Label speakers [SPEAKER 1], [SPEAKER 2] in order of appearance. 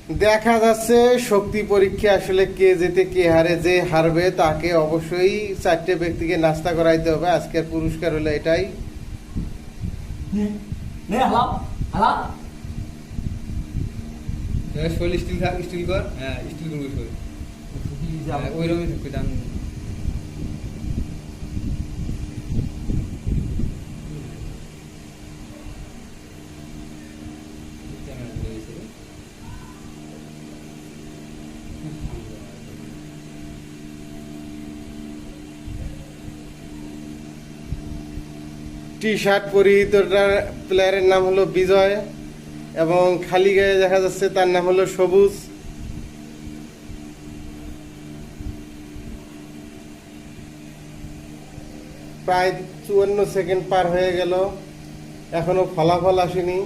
[SPEAKER 1] দেখা যাচ্ছে শক্তি পরীক্ষা আসলে কে জিতে কে হারে, যে হারবে তাকে অবশ্যই 4টে ব্যক্তিকে নাস্তা করাইতে হবে। আজকের পুরস্কার হলো এটাই।
[SPEAKER 2] নে হালাও হালাও
[SPEAKER 3] শৈল স্টিল থাক, স্টিল কর, হ্যাঁ স্টিল করবি শৈল, ওই রকমই থাকবে দাম।
[SPEAKER 1] টি শার্ট পরিহিত প্লেয়ারের নাম হলো বিজয় এবং খালি গায়ে দেখা যাচ্ছে তার নাম হলো সবুজ। প্রায় 54 সেকেন্ড পার হয়ে গেল, এখনো ফলাফল আসেনি।